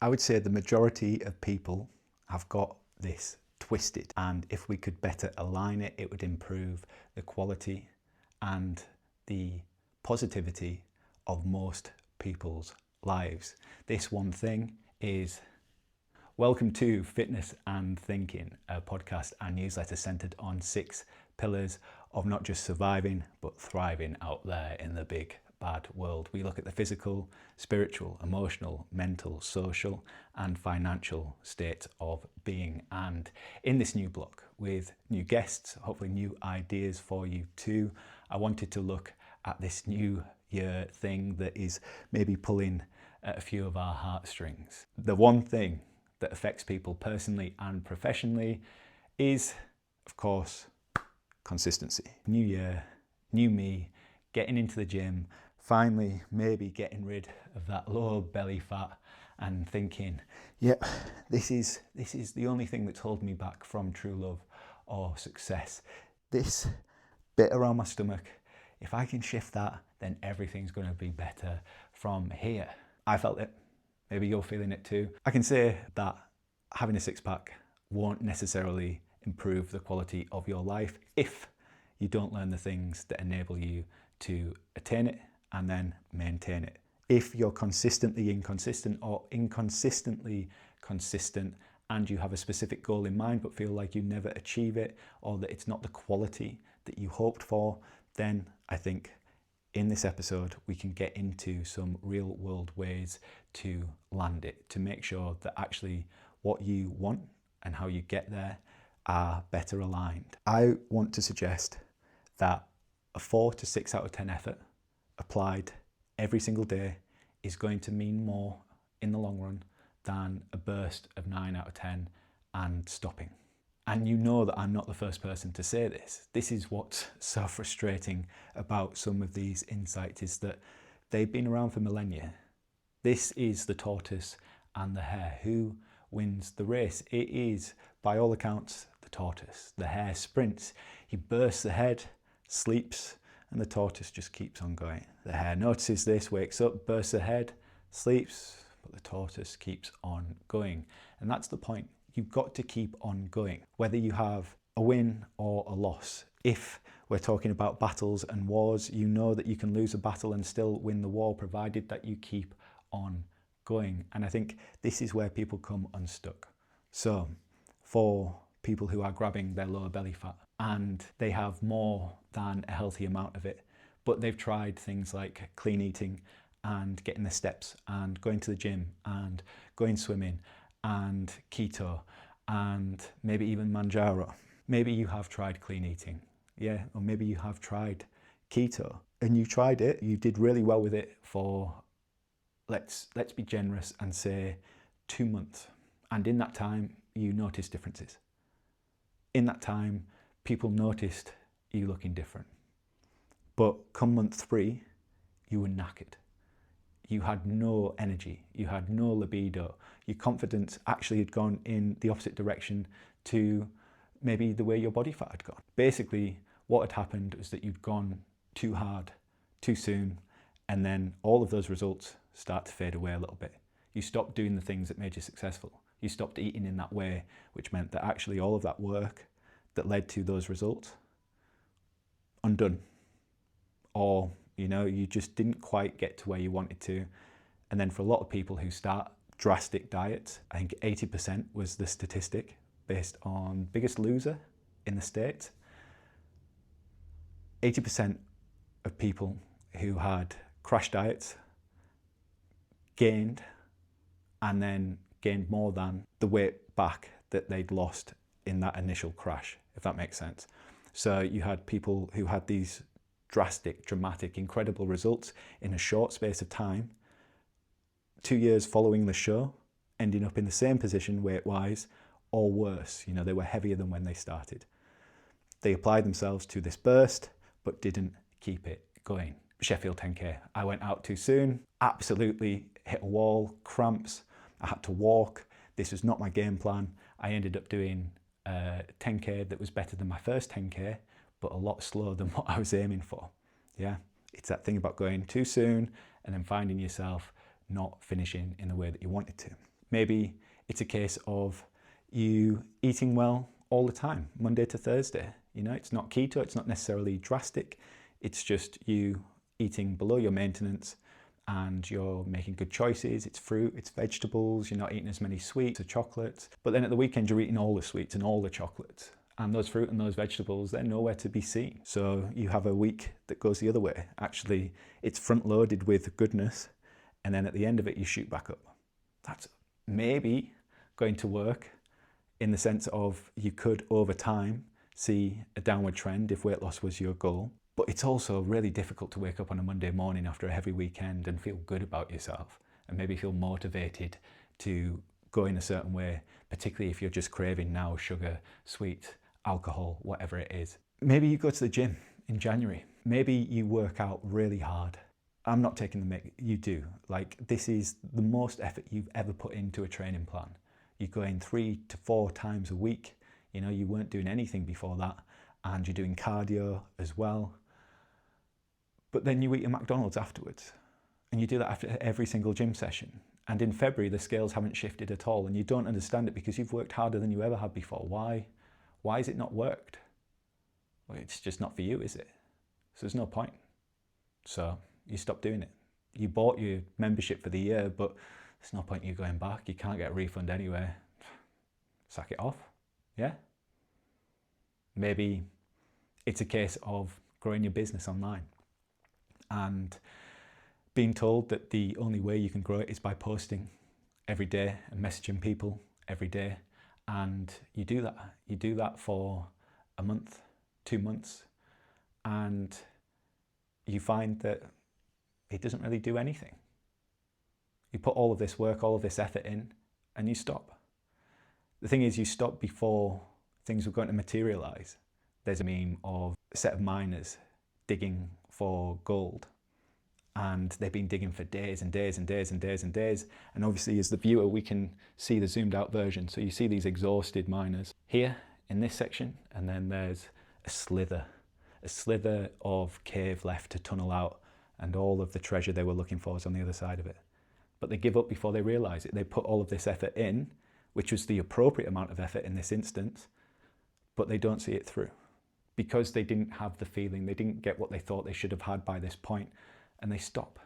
I would say the majority of people have got this twisted, and if we could better align it, it would improve the quality and the positivity of most people's lives. This one thing is welcome to Fitness and Thinking, a podcast and newsletter centered on 6 pillars of not just surviving, but thriving out there in the big bad world. We look at the physical, spiritual, emotional, mental, social, and financial state of being. And in this new block with new guests, hopefully new ideas for you too, I wanted to look at this new year thing that is maybe pulling at a few of our heartstrings. The one thing that affects people personally and professionally is, of course, consistency. New year, new me, getting into the gym, finally maybe getting rid of that low belly fat and thinking, yep, this is the only thing that's holding me back from true love or success. This bit around my stomach, if I can shift that, then everything's going to be better from here. I felt it. Maybe you're feeling it too. I can say that having a six-pack won't necessarily improve the quality of your life if you don't learn the things that enable you to attain it and then maintain it. If you're consistently inconsistent or inconsistently consistent and you have a specific goal in mind but feel like you never achieve it or that it's not the quality that you hoped for, then I think in this episode we can get into some real world ways to land it, to make sure that actually what you want and how you get there are better aligned. I want to suggest that a 4 to 6 out of 10 effort applied every single day is going to mean more in the long run than a burst of 9 out of 10 and stopping. And you know that I'm not the first person to say this. This is what's so frustrating about some of these insights, is that they've been around for millennia. This is the tortoise and the hare. Who wins the race? It is, by all accounts, the tortoise. The hare sprints. He bursts ahead, sleeps, and the tortoise just keeps on going. The hare notices this, wakes up, bursts ahead, sleeps, but the tortoise keeps on going. And that's the point. You've got to keep on going, whether you have a win or a loss. If we're talking about battles and wars, you know that you can lose a battle and still win the war, provided that you keep on going. And I think this is where people come unstuck. So for people who are grabbing their lower belly fat and they have more than a healthy amount of it, but they've tried things like clean eating and getting the steps and going to the gym and going swimming and keto and maybe even Manjaro. Maybe you have tried clean eating, yeah, or maybe you have tried keto and you tried it, you did really well with it for, let's be generous and say 2 months. And in that time, you noticed differences. In that time, people noticed you looking different. But come month 3, you were knackered. You had no energy, you had no libido. Your confidence actually had gone in the opposite direction to maybe the way your body fat had gone. Basically, what had happened was that you'd gone too hard, too soon, and then all of those results start to fade away a little bit. You stopped doing the things that made you successful. You stopped eating in that way, which meant that actually all of that work that led to those results, undone. Or, you just didn't quite get to where you wanted to. And then for a lot of people who start drastic diets, I think 80% was the statistic based on Biggest Loser in the States. 80% of people who had crash diets gained and then gained more than the weight back that they'd lost in that initial crash, if that makes sense. So you had people who had these drastic, dramatic, incredible results in a short space of time, 2 years following the show, ending up in the same position weight-wise or worse. They were heavier than when they started. They applied themselves to this burst, but didn't keep it going. Sheffield 10K. I went out too soon, absolutely hit a wall, cramps. I had to walk. This was not my game plan. I ended up doing a 10K that was better than my first 10K, but a lot slower than what I was aiming for. Yeah, it's that thing about going too soon and then finding yourself not finishing in the way that you wanted to. Maybe it's a case of you eating well all the time, Monday to Thursday. You know, it's not keto, it's not necessarily drastic. It's just you eating below your maintenance and you're making good choices. It's fruit, it's vegetables, you're not eating as many sweets or chocolates. But then at the weekend, you're eating all the sweets and all the chocolates. And those fruit and those vegetables, they're nowhere to be seen. So you have a week that goes the other way. Actually, it's front loaded with goodness. And then at the end of it, you shoot back up. That's maybe going to work in the sense of you could over time see a downward trend if weight loss was your goal. But it's also really difficult to wake up on a Monday morning after a heavy weekend and feel good about yourself and maybe feel motivated to go in a certain way, particularly if you're just craving now sugar, sweets, alcohol, whatever it is. Maybe you go to the gym in January. Maybe you work out really hard. I'm not taking the mick, you do. Like, this is the most effort you've ever put into a training plan. You go in 3 to 4 times a week. You know, you weren't doing anything before that, and you're doing cardio as well. But then you eat your McDonald's afterwards, and you do that after every single gym session. And in February, the scales haven't shifted at all, and you don't understand it because you've worked harder than you ever had before. Why has it not worked? Well, it's just not for you, is it? So there's no point. So you stop doing it. You bought your membership for the year, but there's no point in you going back. You can't get a refund anyway. Sack it off, yeah? Maybe it's a case of growing your business online and being told that the only way you can grow it is by posting every day and messaging people every day. And you do that. You do that for a month, 2 months, and you find that it doesn't really do anything. You put all of this work, all of this effort in, and you stop. The thing is, you stop before things were going to materialize. There's a meme of a set of miners digging for gold, and they've been digging for days and days and days and days and days. And obviously, as the viewer, we can see the zoomed out version. So you see these exhausted miners here in this section, and then there's a slither of cave left to tunnel out, and all of the treasure they were looking for is on the other side of it. But they give up before they realize it. They put all of this effort in, which was the appropriate amount of effort in this instance, but they don't see it through because they didn't have the feeling, they didn't get what they thought they should have had by this point, and they stop.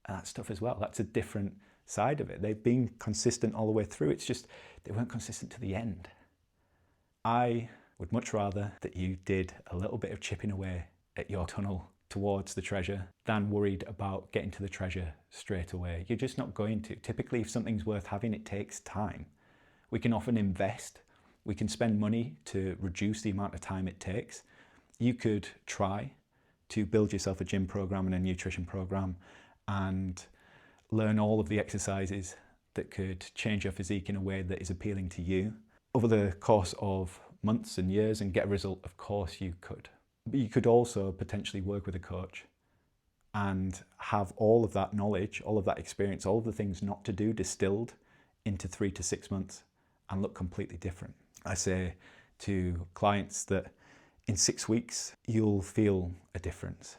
And that's tough as well. That's a different side of it. They've been consistent all the way through. It's just they weren't consistent to the end. I would much rather that you did a little bit of chipping away at your tunnel towards the treasure than worried about getting to the treasure straight away. You're just not going to. Typically, if something's worth having, it takes time. We can often invest. We can spend money to reduce the amount of time it takes. You could try to build yourself a gym program and a nutrition program and learn all of the exercises that could change your physique in a way that is appealing to you over the course of months and years and get a result. Of course you could. But you could also potentially work with a coach and have all of that knowledge, all of that experience, all of the things not to do distilled into 3 to 6 months and look completely different. I say to clients that in 6 weeks, you'll feel a difference.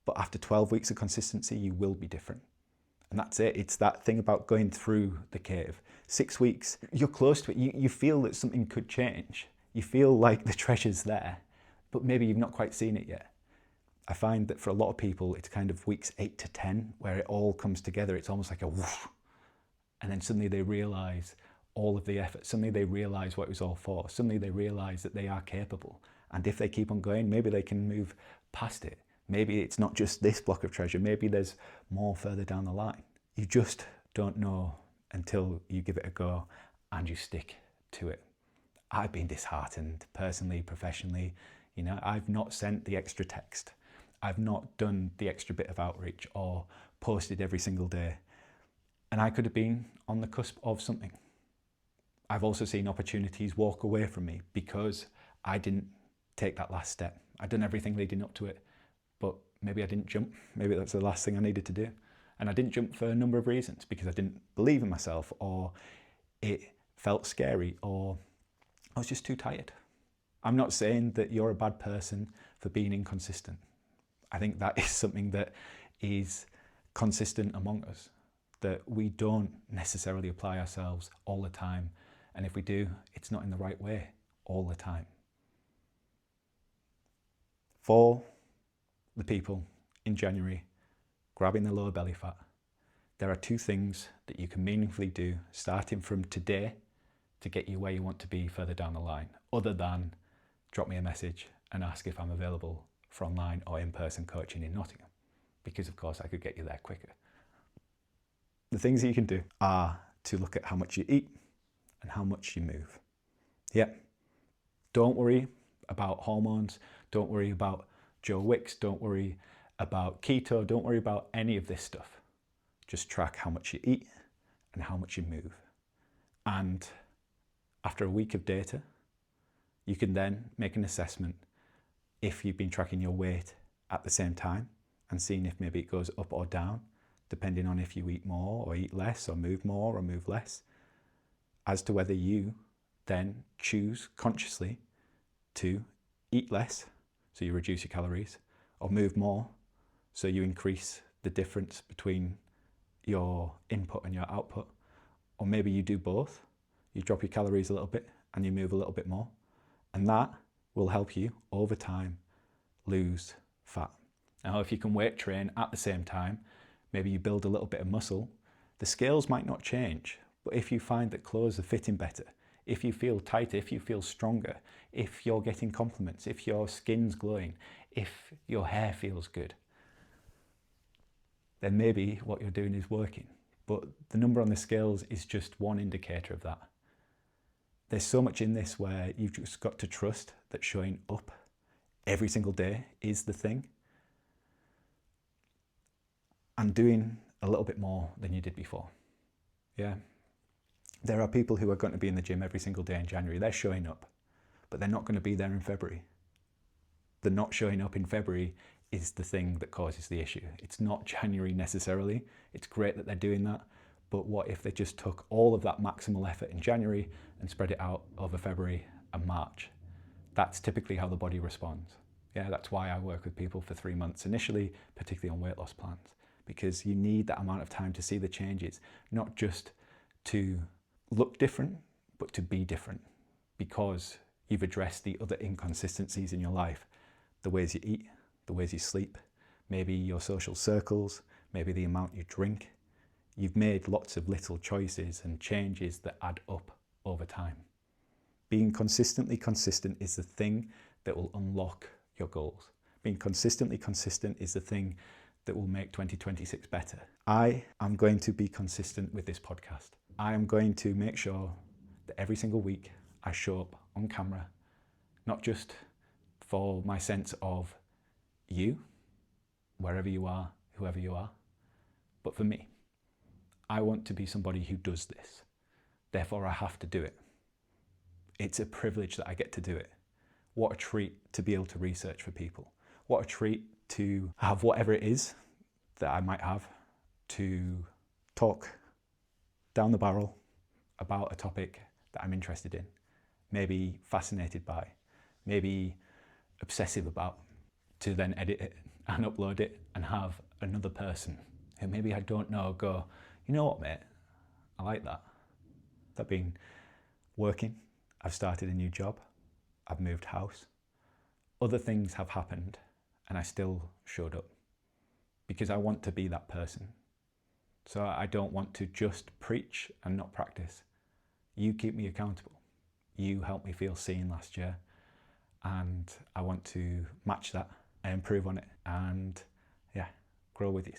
But after 12 weeks of consistency, you will be different. And that's it. It's that thing about going through the cave. 6 weeks, you're close to it. You feel that something could change. You feel like the treasure's there, but maybe you've not quite seen it yet. I find that for a lot of people, it's kind of weeks 8 to 10 where it all comes together. It's almost like a whoosh. And then suddenly they realize all of the effort. Suddenly they realize what it was all for. Suddenly they realize that they are capable. And if they keep on going, maybe they can move past it. Maybe it's not just this block of treasure. Maybe there's more further down the line. You just don't know until you give it a go and you stick to it. I've been disheartened personally, professionally. You know, I've not sent the extra text. I've not done the extra bit of outreach or posted every single day. And I could have been on the cusp of something. I've also seen opportunities walk away from me because I didn't take that last step. I'd done everything leading up to it, but maybe I didn't jump. Maybe that's the last thing I needed to do. And I didn't jump for a number of reasons, because I didn't believe in myself, or it felt scary, or I was just too tired. I'm not saying that you're a bad person for being inconsistent. I think that is something that is consistent among us. that we don't necessarily apply ourselves all the time. And if we do, it's not in the right way all the time. For the people in January grabbing the lower belly fat, there are 2 things that you can meaningfully do starting from today to get you where you want to be further down the line, other than drop me a message and ask if I'm available for online or in-person coaching in Nottingham, because of course I could get you there quicker. The things that you can do are to look at how much you eat and how much you move. Yeah, don't worry about hormones, don't worry about Joe Wicks, don't worry about keto, don't worry about any of this stuff. Just track how much you eat and how much you move. And after a week of data, you can then make an assessment if you've been tracking your weight at the same time and seeing if maybe it goes up or down, depending on if you eat more or eat less or move more or move less, as to whether you then choose consciously to eat less, so you reduce your calories, or move more, so you increase the difference between your input and your output. Or maybe you do both, you drop your calories a little bit and you move a little bit more, and that will help you over time lose fat. Now, if you can weight train at the same time, maybe you build a little bit of muscle, the scales might not change, but if you find that clothes are fitting better, if you feel tighter, if you feel stronger, if you're getting compliments, if your skin's glowing, if your hair feels good, then maybe what you're doing is working. But the number on the scales is just one indicator of that. There's so much in this where you've just got to trust that showing up every single day is the thing, and doing a little bit more than you did before. Yeah. There are people who are going to be in the gym every single day in January. They're showing up, but they're not going to be there in February. The not showing up in February is the thing that causes the issue. It's not January necessarily. It's great that they're doing that, but what if they just took all of that maximal effort in January and spread it out over February and March? That's typically how the body responds. Yeah, that's why I work with people for 3 months initially, particularly on weight loss plans, because you need that amount of time to see the changes, not just to look different, but to be different, because you've addressed the other inconsistencies in your life, the ways you eat, the ways you sleep, maybe your social circles, maybe the amount you drink. You've made lots of little choices and changes that add up over time. Being consistently consistent is the thing that will unlock your goals. Being consistently consistent is the thing that will make 2026 better. I am going to be consistent with this podcast. I am going to make sure that every single week I show up on camera, not just for my sense of you, wherever you are, whoever you are, but for me. I want to be somebody who does this. Therefore, I have to do it. It's a privilege that I get to do it. What a treat to be able to research for people. What a treat to have whatever it is that I might have to talk down the barrel about a topic that I'm interested in, maybe fascinated by, maybe obsessive about, to then edit it and upload it and have another person who maybe I don't know go, you know what, mate, I like that. I've been working, I've started a new job, I've moved house, other things have happened, and I still showed up because I want to be that person. So I don't want to just preach and not practice. You keep me accountable. You helped me feel seen last year, and I want to match that and improve on it and grow with you.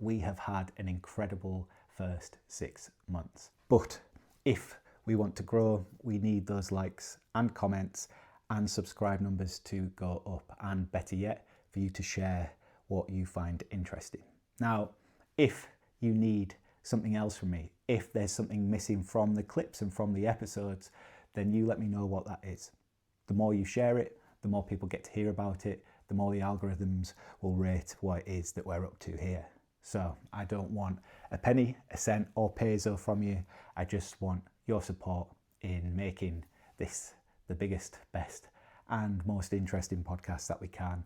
We have had an incredible first 6 months, but if we want to grow, we need those likes and comments and subscribe numbers to go up, and better yet, for you to share what you find interesting. Now, if you need something else from me, if there's something missing from the clips and from the episodes, then you let me know what that is. The more you share it, the more people get to hear about it, the more the algorithms will rate what it is that we're up to here. So I don't want a penny, a cent or peso from you. I just want your support in making this the biggest, best and most interesting podcast that we can.